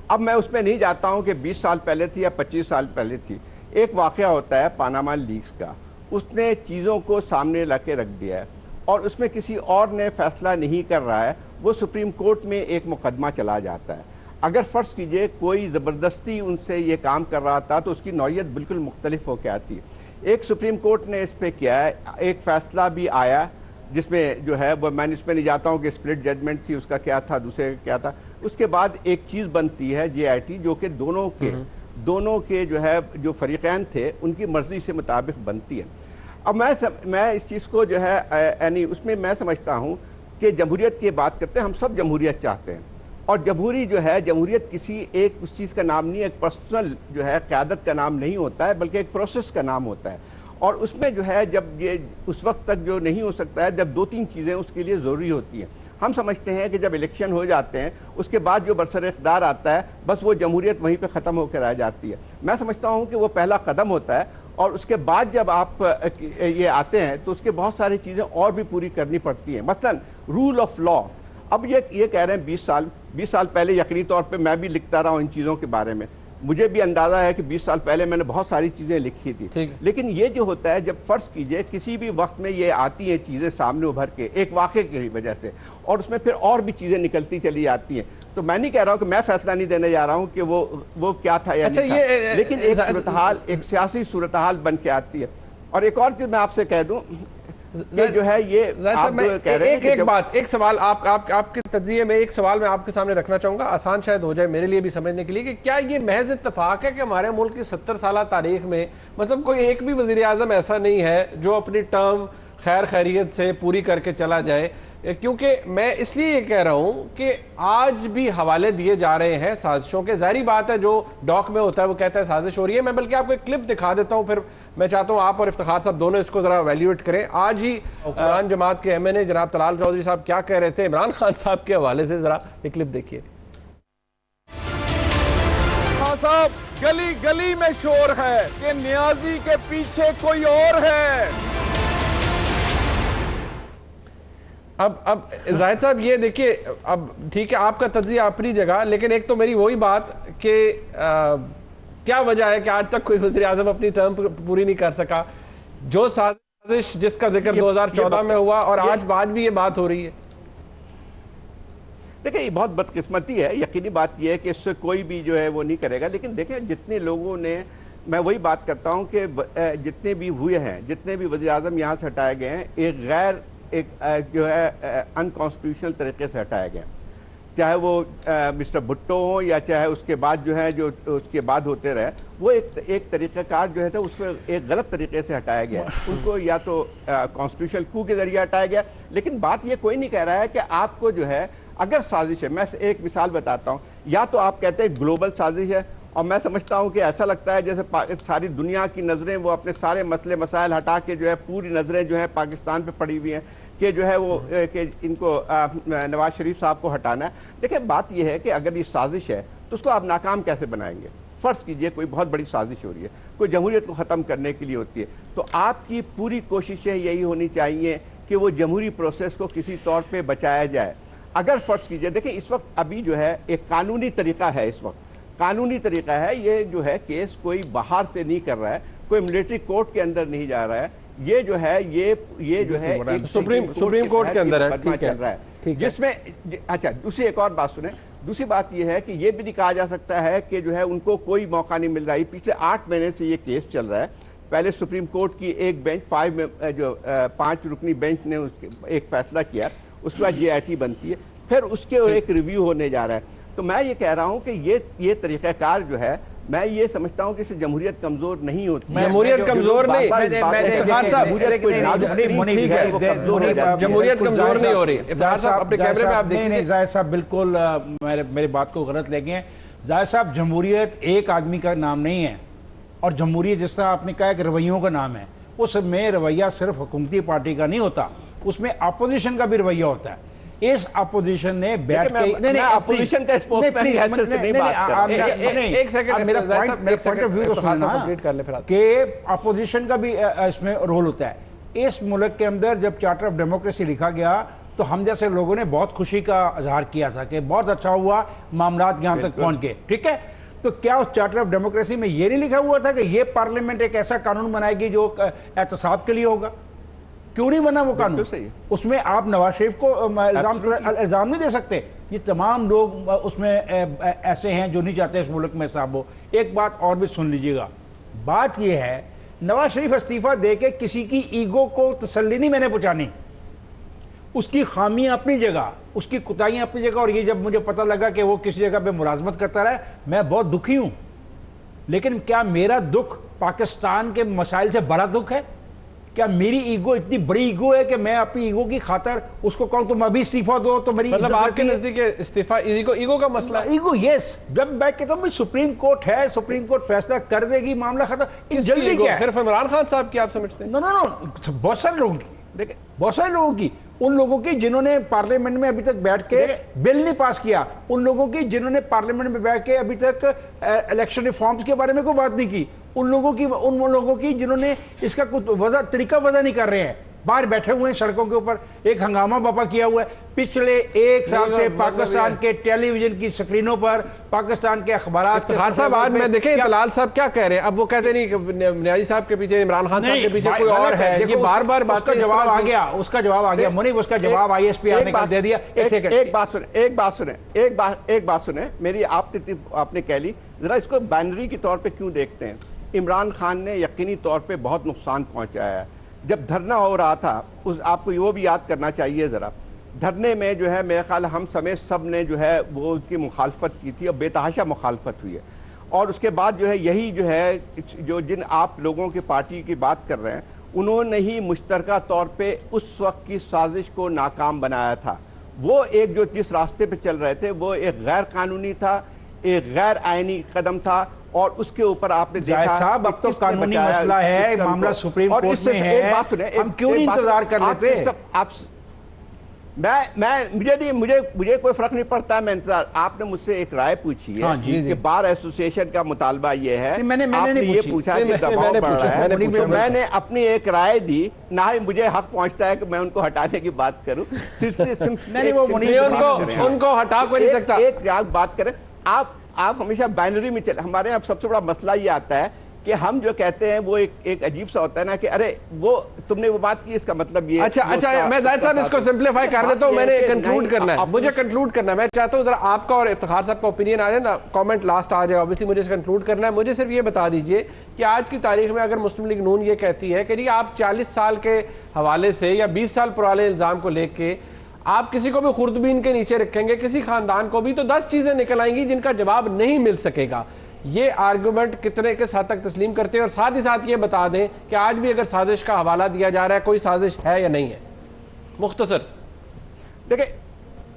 اب میں اس میں نہیں جاتا ہوں کہ 20 سال پہلے تھی یا 25 سال پہلے تھی. ایک واقعہ ہوتا ہے پاناما لیکس کا, اس نے چیزوں کو سامنے لا کے رکھ دیا ہے اور اس میں کسی اور نے فیصلہ نہیں کر رہا ہے, وہ سپریم کورٹ میں ایک مقدمہ چلا جاتا ہے. اگر فرض کیجئے کوئی زبردستی ان سے یہ کام کر رہا تھا تو اس کی نوعیت بالکل مختلف ہو کے آتی ہے. ایک سپریم کورٹ نے اس پہ کیا ہے, ایک فیصلہ بھی آیا جس میں جو ہے وہ میں اس پہ نہیں جاتا ہوں کہ سپلٹ ججمنٹ تھی, اس کا کیا تھا, دوسرے کا کیا تھا. اس کے بعد ایک چیز بنتی ہے JIT جو کہ دونوں کے جو ہے جو فریقین تھے ان کی مرضی سے مطابق بنتی ہے. اب میں اس چیز کو جو ہے یعنی اس میں میں سمجھتا ہوں کہ جمہوریت کی بات کرتے ہیں, ہم سب جمہوریت چاہتے ہیں اور جمہوریت کسی ایک اس چیز کا نام نہیں, ایک پرسنل جو ہے قیادت کا نام نہیں ہوتا ہے بلکہ ایک پروسیس کا نام ہوتا ہے. اور اس میں جو ہے جب یہ اس وقت تک جو نہیں ہو سکتا ہے جب 2-3 چیزیں اس کے لیے ضروری ہوتی ہیں. ہم سمجھتے ہیں کہ جب الیکشن ہو جاتے ہیں اس کے بعد جو برسر اقتدار آتا ہے بس وہ جمہوریت وہیں پہ ختم ہو کے رہ جاتی ہے. میں سمجھتا ہوں کہ وہ پہلا قدم ہوتا ہے اور اس کے بعد جب آپ یہ آتے ہیں تو اس کے بہت ساری چیزیں اور بھی پوری کرنی پڑتی ہیں. مثلا رول آف لا. اب یہ کہہ رہے ہیں 20 سال پہلے, یقینی طور پہ میں بھی لکھتا رہا ہوں ان چیزوں کے بارے میں, مجھے بھی اندازہ ہے کہ 20 سال پہلے میں نے بہت ساری چیزیں لکھی تھی. لیکن یہ جو ہوتا ہے جب فرض کیجئے کسی بھی وقت میں یہ آتی ہیں چیزیں سامنے ابھر کے ایک واقعے کی وجہ سے اور اس میں پھر اور بھی چیزیں نکلتی چلی جاتی ہیں, تو میں نہیں کہہ رہا ہوں کہ میں فیصلہ نہیں دینے جا رہا ہوں کہ وہ کیا تھا یا نہیں تھا, لیکن ایک صورتحال, ایک سیاسی صورتحال بن کے آتی ہے. اور ایک اور چیز میں آپ سے کہہ دوں کہ جو ہے یہ آپ کہہ رہے ہیں ایک بات, ایک سوال آپ کے تجزیے میں, ایک سوال میں آپ کے سامنے رکھنا چاہوں گا, آسان شاید ہو جائے میرے لیے بھی سمجھنے کے لیے, کہ کیا یہ محض اتفاق ہے کہ ہمارے ملک کی 70 سالہ تاریخ میں مطلب کوئی ایک بھی وزیر اعظم ایسا نہیں ہے جو اپنی ٹرم خیر خیریت سے پوری کر کے چلا جائے؟ کیونکہ میں اس لیے یہ کہہ رہا ہوں کہ آج بھی حوالے دیے جا رہے ہیں سازشوں کے. ظاہری بات ہے جو ڈاک میں ہوتا ہے وہ کہتا ہے سازش ہو رہی ہے. میں بلکہ آپ کو ایک کلپ دکھا دیتا ہوں, پھر میں چاہتا ہوں آپ اور افتخار صاحب دونوں اس کو ذرا ایویلیویٹ کریں. آج ہی عمران جماعت کے MNA جناب طلال چودھری صاحب کیا کہہ رہے تھے عمران خان صاحب کے حوالے سے, ذرا یہ کلپ دیکھیے. صاحب گلی گلی میں شور ہے کہ نیازی کے پیچھے کوئی اور ہے. اب زاہد صاحب یہ دیکھیے, اب ٹھیک ہے آپ کا تجزیہ اپنی جگہ, لیکن ایک تو میری وہی بات کہ کیا وجہ ہے کہ آج تک کوئی وزیر اعظم اپنی ٹرم پوری نہیں کر سکا, جو سازش جس کا ذکر 2014 میں ہوا اور آج بھی یہ بات ہو رہی ہے. دیکھیں یہ بہت بدقسمتی ہے, یقینی بات یہ ہے کہ اس سے کوئی بھی جو ہے وہ نہیں کرے گا. لیکن دیکھیں جتنے لوگوں نے, میں وہی بات کرتا ہوں کہ جتنے بھی ہوئے ہیں, جتنے بھی وزیر اعظم یہاں سے ہٹائے گئے ہیں, ایک جو ہے انکانسٹیٹیوشنل طریقے سے ہٹائے گئے, چاہے وہ مسٹر بھٹو ہوں یا چاہے اس کے بعد جو ہے جو اس کے بعد ہوتے رہے, وہ ایک طریقہ کار جو ہے تھا اس میں ایک غلط طریقے سے ہٹایا گیا. ان کو یا تو کانسٹیٹیوشنل کو کے ذریعے ہٹایا گیا, لیکن بات یہ کوئی نہیں کہہ رہا ہے کہ آپ کو جو ہے اگر سازش ہے, میں ایک مثال بتاتا ہوں, یا تو آپ کہتے ہیں گلوبل سازش ہے اور میں سمجھتا ہوں کہ ایسا لگتا ہے جیسے ساری دنیا کی نظریں وہ اپنے سارے مسئلے مسائل ہٹا کے جو ہے پوری نظریں جو ہے پاکستان پہ پڑی ہوئی ہیں کہ جو ہے وہ کہ ان کو نواز شریف صاحب کو ہٹانا ہے. دیکھیں بات یہ ہے کہ اگر یہ سازش ہے تو اس کو آپ ناکام کیسے بنائیں گے؟ فرض کیجئے کوئی بہت بڑی سازش ہو رہی ہے، کوئی جمہوریت کو ختم کرنے کے لیے ہوتی ہے، تو آپ کی پوری کوششیں یہی ہونی چاہیے کہ وہ جمہوری پروسیس کو کسی طور پہ بچایا جائے. اگر فرض کیجئے دیکھیں اس وقت ابھی جو ہے ایک قانونی طریقہ ہے، اس وقت قانونی طریقہ ہے، یہ جو ہے کیس کوئی باہر سے نہیں کر رہا ہے، کوئی ملٹری کورٹ کے اندر نہیں جا رہا ہے، یہ جو ہے یہ جو ہے سپریم کورٹ کے اندر ہے، چل رہا ہے، جس میں اچھا دوسری ایک اور بات سنیں. دوسری بات یہ ہے کہ یہ بھی نہیں کہا جا سکتا ہے کہ جو ہے ان کو کوئی موقع نہیں مل رہا ہے. پچھلے 8 مہینے سے یہ کیس چل رہا ہے. پہلے سپریم کورٹ کی ایک بینچ 5 رکنی بینچ نے ایک فیصلہ کیا، اس کے بعد JIT بنتی ہے، پھر اس کے ایک ریویو ہونے جا رہا ہے. تو میں یہ کہہ رہا ہوں کہ یہ طریقہ کار جو ہے میں یہ سمجھتا ہوں کہ اس سے جمہوریت کمزور نہیں ہوتی. جمہوریت کمزور نہیں، افتخار صاحب جمہوریت کمزور نہیں ہو رہی. افتخار صاحب اپنے کیمرے میں آپ دیکھیں. نہیں زاہد صاحب بالکل میری بات کو غلط لے گئے. زاہد صاحب جمہوریت ایک آدمی کا نام نہیں ہے، اور جمہوریت جس طرح آپ نے کہا کہ رویوں کا نام ہے، اس میں رویہ صرف حکومتی پارٹی کا نہیں ہوتا، اس میں اپوزیشن کا بھی رویہ ہوتا ہے. اس اپوزیشن نے بیٹھ کے اپوزیشن کا اسپوکسمین کی حیثیت سے نہیں بات کر رہا. ایک سیکنڈ میرا پوائنٹ آف ویو تو سننا کہ اپوزیشن کا بھی اس میں رول ہوتا ہے. اس ملک کے اندر جب چارٹر آف ڈیموکریسی لکھا گیا تو ہم جیسے لوگوں نے بہت خوشی کا اظہار کیا تھا کہ بہت اچھا ہوا معاملات یہاں تک پہنچ گئے، ٹھیک ہے. تو کیا اس چارٹر آف ڈیموکریسی میں یہ نہیں لکھا ہوا تھا کہ یہ پارلیمنٹ ایک ایسا قانون بنائے گی جو احتساب کے لیے ہوگا؟ کیوں نہیں بنا وہ قانون؟ اس میں آپ نواز شریف کو الزام نہیں دے سکتے. یہ تمام لوگ اس میں ایسے ہیں جو نہیں چاہتے اس ملک میں صاحب ہو. ایک بات اور بھی سن لیجئے گا، بات یہ ہے نواز شریف استعفیٰ دے کے کسی کی ایگو کو تسلی نہیں میں نے پہنچانی. اس کی خامیاں اپنی جگہ، اس کی کوتاہیاں اپنی جگہ. اور یہ جب مجھے پتہ لگا کہ وہ کسی جگہ پہ ملازمت کرتا رہا ہے، میں بہت دکھی ہوں. لیکن کیا میرا دکھ پاکستان کے مسائل سے بڑا دکھ ہے؟ کیا میری ایگو اتنی بڑی ایگو ہے کہ میں اپنی ایگو کی خاطر اس کو کہوں تم ابھی استعفیٰ دو تو میری مطلب آپ کے نزدیک استعفیٰ ایگو کا مسئلہ ہے؟ ایگو یس. جب میں کہتا ہوں سپریم کورٹ ہے، سپریم کورٹ فیصلہ کر دے گی، معاملہ ختم. جلدی کیا ہے؟ صرف عمران خان صاحب کی آپ سمجھتے ہیں؟ نو بہت سارے لوگوں کی، دیکھیں بہت سارے لوگوں کی، ان لوگوں کی جنہوں نے پارلیمنٹ میں ابھی تک بیٹھ کے بل نہیں پاس کیا، ان لوگوں کی جنہوں نے پارلیمنٹ میں بیٹھ کے ابھی تک الیکشن ریفارمز کے بارے میں کوئی بات نہیں کی، ان لوگوں کی جنہوں نے اس کا کوئی طریقہ وضع نہیں کر رہے ہیں، باہر بیٹھے ہوئے ہیں سڑکوں کے اوپر، ایک ہنگامہ بپا کیا ہوا ہے. پچھلے 1 سال سے پاکستان کے ٹیلی ویژن کی سکرینوں پر، پاکستان کے اخبارات. افتخار صاحب آج میں دیکھیں طلال صاحب کیا کہہ رہے ہیں. اب وہ کہتے نہیں کہ نیازی صاحب کے پیچھے، عمران خان صاحب کے پیچھے کوئی اور ہے. یہ بار بار اس کا جواب آ گیا، اس کا جواب آ گیا منیب، اس کا جواب ISPR نے دے دیا. ایک بات سنیں میری، آپ نے کہہ لی. ذرا اس کو بائنری کے طور پہ کیوں دیکھتے ہیں؟ عمران خان نے یقینی طور پہ بہت نقصان پہنچایا ہے. جب دھرنا ہو رہا تھا، آپ کو وہ بھی یاد کرنا چاہیے ذرا، دھرنے میں جو ہے میرے خیال ہم سمیت سب نے جو ہے وہ اس کی مخالفت کی تھی، اور بے تحاشا مخالفت ہوئی ہے. اور اس کے بعد جو ہے یہی جو ہے جن آپ لوگوں کی پارٹی کی بات کر رہے ہیں، انہوں نے ہی مشترکہ طور پہ اس وقت کی سازش کو ناکام بنایا تھا. وہ ایک جو جس راستے پہ چل رہے تھے وہ ایک غیر قانونی تھا، ایک غیر آئینی قدم تھا، اور اس کے اوپر آپ نے دیکھا صاحب اب تو قانونی مسئلہ ہے، معاملہ سپریم کورٹ میں ہے، ہم کیوں نہیں انتظار کر لیتے؟ مجھے کوئی فرق نہیں پڑتا، میں انتظار. آپ نے مجھ سے ایک رائے پوچھی ہے کہ بار ایسوسیشن کا مطالبہ یہ ہے، میں نے یہ پوچھا کہ دباؤ بڑھ رہا ہے، میں نے اپنی ایک رائے دی. نہ ہی مجھے حق پہنچتا ہے کہ میں ان کو ہٹانے کی بات کروں. ان کو ہٹا کوئی نہیں سکتا. ایک بات کریں، آپ ہمیشہ بائنری میں چلے. ہمارے یہاں سب سے بڑا مسئلہ یہ آتا ہے کہ ہم جو کہتے ہیں وہ ایک عجیب سا ہوتا ہے نا کہ ارے وہ تم نے وہ بات کی، اس کا مطلب یہ. اچھا میں زاہد صاحب اس کو سمپلیفائی کر دیتا ہوں. میں نے کنکلوڈ کرنا ہے، مجھے کنکلوڈ کرنا ہے. میں چاہتا ہوں ذرا آپ کا اور افتخار صاحب کا اوپینین آ جائے نا، کامنٹ لاسٹ آ جائے. اوبیسلی مجھے کنکلوڈ کرنا ہے. مجھے صرف یہ بتا دیجئے کہ آج کی تاریخ میں اگر مسلم لیگ نون یہ کہتی ہے کہ آپ 40 سال کے حوالے سے یا 20 سال پرانے الزام کو لے کے آپ کسی کو بھی خوردبین کے نیچے رکھیں گے، کسی خاندان کو بھی، تو 10 چیزیں نکل آئیں گی جن کا جواب نہیں مل سکے گا. یہ آرگومنٹ کتنے کے ساتھ تک تسلیم کرتے ہیں؟ اور ساتھ ہی ساتھ یہ بتا دیں کہ آج بھی اگر سازش کا حوالہ دیا جا رہا ہے، کوئی سازش ہے یا نہیں ہے؟ مختصر. دیکھیں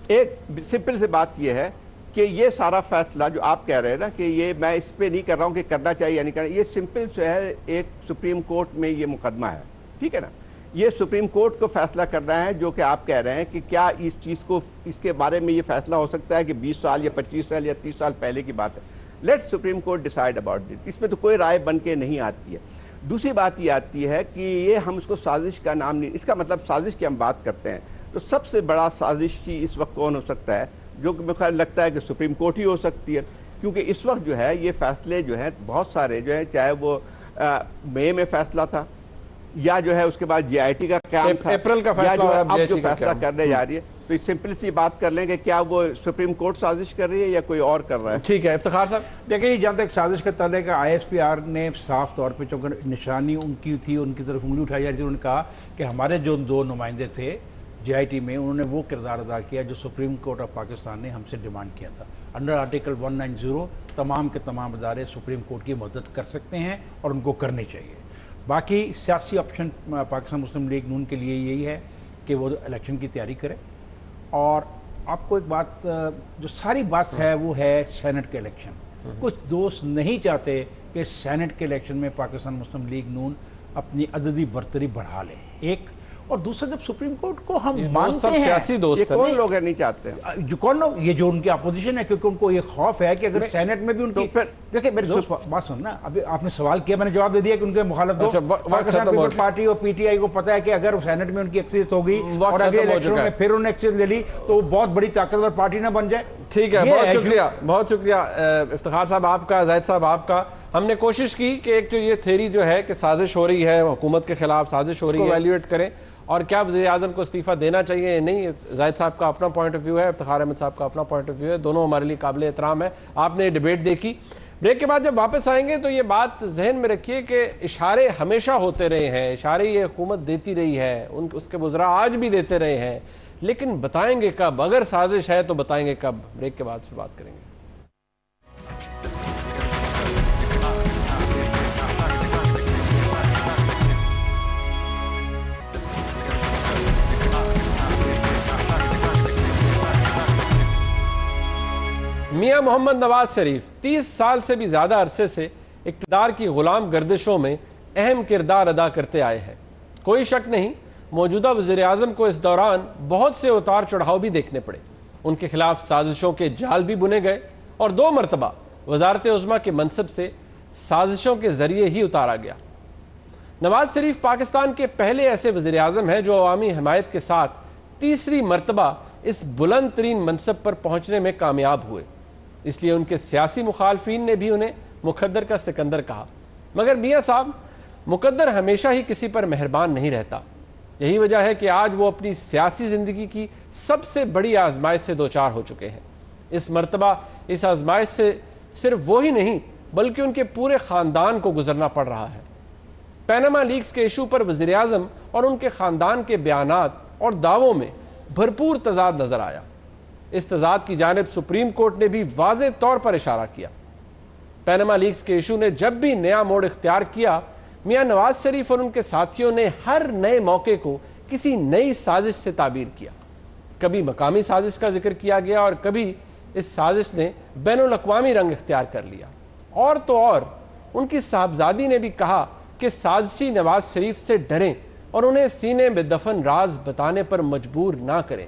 ایک سمپل سے بات یہ ہے کہ یہ سارا فیصلہ جو آپ کہہ رہے ہیں نا کہ یہ میں اس پہ نہیں کر رہا ہوں کہ کرنا چاہیے یا نہیں کرنا، یہ سمپل جو ہے ایک سپریم کورٹ میں یہ مقدمہ ہے، ٹھیک ہے نا. یہ سپریم کورٹ کو فیصلہ کرنا ہے جو کہ آپ کہہ رہے ہیں کہ کیا اس چیز کو، اس کے بارے میں یہ فیصلہ ہو سکتا ہے کہ 20 سال یا 25 سال یا 30 سال پہلے کی بات ہے. Let supreme court decide about this. اس میں تو کوئی رائے بن کے نہیں آتی ہے. دوسری بات یہ آتی ہے کہ یہ ہم اس کو سازش کا نام نہیں، اس کا مطلب سازش کی ہم بات کرتے ہیں تو سب سے بڑا سازشی اس وقت کون ہو سکتا ہے، جو کہ مجھے لگتا ہے کہ سپریم کورٹ ہی ہو سکتی ہے، کیونکہ اس وقت جو ہے یہ فیصلے جو ہیں بہت سارے جو ہیں، چاہے وہ مئی میں فیصلہ تھا یا جو ہے اس کے بعد جی آئی ٹی کا قیام تھا، اپریل کا یا فیصلہ جو ہے اب جو فیصلہ کرنے جا رہی ہے، تو اس سمپل سی بات کر لیں کہ کیا وہ سپریم کورٹ سازش کر رہی ہے یا کوئی اور کر رہا ہے. ٹھیک ہے افتخار صاحب. دیکھیں جہاں تک سازش کا تعلق ہے، آئی ایس پی آر نے صاف طور پہ چونکہ نشانی ان کی تھی، ان کی طرف انگلی اٹھائی جا رہی تھی. انہوں نے کہا کہ ہمارے جو 2 نمائندے تھے جے آئی ٹی میں، انہوں نے وہ کردار ادا کیا جو سپریم کورٹ آف پاکستان نے ہم سے ڈیمانڈ کیا تھا. انڈر آرٹیکل 190 تمام کے تمام ادارے سپریم کورٹ کی مدد کر سکتے ہیں اور ان کو کرنی چاہیے. باقی سیاسی آپشن پاکستان مسلم لیگ نون کے لیے یہی ہے کہ وہ الیکشن کی تیاری کرے. اور آپ کو ایک بات، جو ساری بات ہے وہ ہے سینٹ کے الیکشن. کچھ دوست نہیں چاہتے کہ سینٹ کے الیکشن میں پاکستان مسلم لیگ نون اپنی عددی برتری بڑھا لے، ایک. اور دوسرا جب سپریم کورٹ کو ہم مانتے ہیں، سیاسی دوست یہ کون لوگ ہیں نہیں چاہتے ہیں، جو کون لوگ، یہ جو ان کی اپوزیشن ہے، کیونکہ ان کو یہ خوف ہے کہ اگر سینٹ میں بھی ان کی، دیکھیں میرے دوست بات سننا، ابھی آپ نے سوال کیا، میں نے جواب دے دیا کہ ان کے مخالف دو پاکستان پیپلز پارٹی اور پی ٹی آئی کو پتہ ہے کہ اگر سینٹ میں ان کی اکثریت ہوگی اور اگلے الیکشنوں میں پھر انہوں نے اکثریت لے لی تو وہ بہت بڑی طاقتور پارٹی نہ بن جائے. ٹھیک ہے، بہت شکریہ، بہت شکریہ افتخار صاحب آپ کا، زاہد صاحب آپ کا. ہم نے کوشش کی کہ ایک جو یہ تھیری جو ہے کہ سازش ہو رہی ہے، حکومت کے خلاف سازش ہو رہی ہے، ایویلویٹ کریں اور کیا وزیر اعظم کو استعفیٰ دینا چاہیے یا نہیں. زاہد صاحب کا اپنا پوائنٹ آف ویو ہے، افتخار احمد صاحب کا اپنا پوائنٹ آف ویو ہے، دونوں ہمارے لیے قابل احترام ہے. آپ نے ڈیبیٹ دیکھی. بریک کے بعد جب واپس آئیں گے تو یہ بات ذہن میں رکھیے کہ اشارے ہمیشہ ہوتے رہے ہیں، اشارے یہ حکومت دیتی رہی ہے، اس کے وزراء آج بھی دیتے رہے ہیں، لیکن بتائیں گے کب؟ اگر سازش ہے تو بتائیں گے کب؟ بریک کے بعد پھر بات کریں گے. میاں محمد نواز شریف 30 سال سے بھی زیادہ عرصے سے اقتدار کی غلام گردشوں میں اہم کردار ادا کرتے آئے ہیں. کوئی شک نہیں موجودہ وزیر اعظم کو اس دوران بہت سے اتار چڑھاؤ بھی دیکھنے پڑے. ان کے خلاف سازشوں کے جال بھی بنے گئے اور 2 مرتبہ وزارت عظمیٰ کے منصب سے سازشوں کے ذریعے ہی اتارا گیا. نواز شریف پاکستان کے پہلے ایسے وزیر اعظم ہیں جو عوامی حمایت کے ساتھ تیسری مرتبہ اس بلند ترین منصب پر پہنچنے میں کامیاب ہوئے. اس لیے ان کے سیاسی مخالفین نے بھی انہیں مقدر کا سکندر کہا. مگر میاں صاحب، مقدر ہمیشہ ہی کسی پر مہربان نہیں رہتا. یہی وجہ ہے کہ آج وہ اپنی سیاسی زندگی کی سب سے بڑی آزمائش سے دوچار ہو چکے ہیں. اس مرتبہ اس آزمائش سے صرف وہی نہیں بلکہ ان کے پورے خاندان کو گزرنا پڑ رہا ہے. پیناما لیکس کے ایشو پر وزیر اعظم اور ان کے خاندان کے بیانات اور دعووں میں بھرپور تضاد نظر آیا. اس تضاد کی جانب سپریم کورٹ نے بھی واضح طور پر اشارہ کیا. پیناما لیکس کے ایشو نے جب بھی نیا موڑ اختیار کیا، میاں نواز شریف اور ان کے ساتھیوں نے ہر نئے موقع کو کسی نئی سازش سے تعبیر کیا. کبھی مقامی سازش کا ذکر کیا گیا اور کبھی اس سازش نے بین الاقوامی رنگ اختیار کر لیا. اور تو اور ان کی صاحبزادی نے بھی کہا کہ سازشی نواز شریف سے ڈریں اور انہیں سینے میں دفن راز بتانے پر مجبور نہ کریں.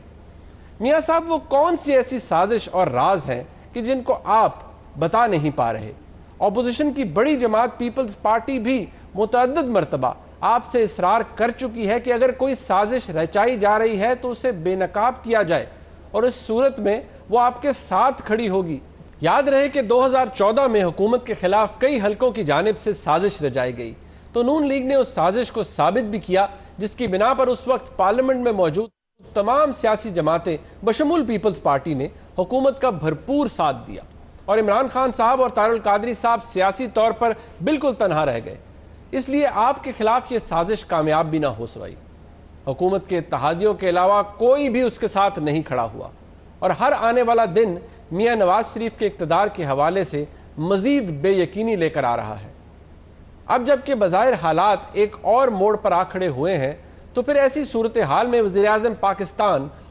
میاں صاحب، وہ کون سی ایسی سازش اور راز ہیں کہ جن کو آپ بتا نہیں پا رہے؟ اپوزیشن کی بڑی جماعت پیپلز پارٹی بھی متعدد مرتبہ آپ سے اصرار کر چکی ہے کہ اگر کوئی سازش رچائی جا رہی ہے تو اسے بے نقاب کیا جائے اور اس صورت میں وہ آپ کے ساتھ کھڑی ہوگی. یاد رہے کہ 2014 میں حکومت کے خلاف کئی حلقوں کی جانب سے سازش رچائی گئی تو نون لیگ نے اس سازش کو ثابت بھی کیا، جس کی بنا پر اس وقت پارلیمنٹ میں موجود تمام سیاسی جماعتیں بشمول پیپلز پارٹی نے حکومت کا بھرپور ساتھ دیا اور عمران خان صاحب اور طاہر القادری صاحب سیاسی طور پر بالکل تنہا رہ گئے. اس لیے آپ کے خلاف یہ سازش کامیاب بھی نہ ہو سکی. حکومت کے اتحادیوں کے علاوہ کوئی بھی اس کے ساتھ نہیں کھڑا ہوا اور ہر آنے والا دن میاں نواز شریف کے اقتدار کے حوالے سے مزید بے یقینی لے کر آ رہا ہے. اب جب کہ بظاہر حالات ایک اور موڑ پر آ کھڑے ہوئے ہیں تو پھر ایسی صورتحال میں وزیر اعظم پاکستان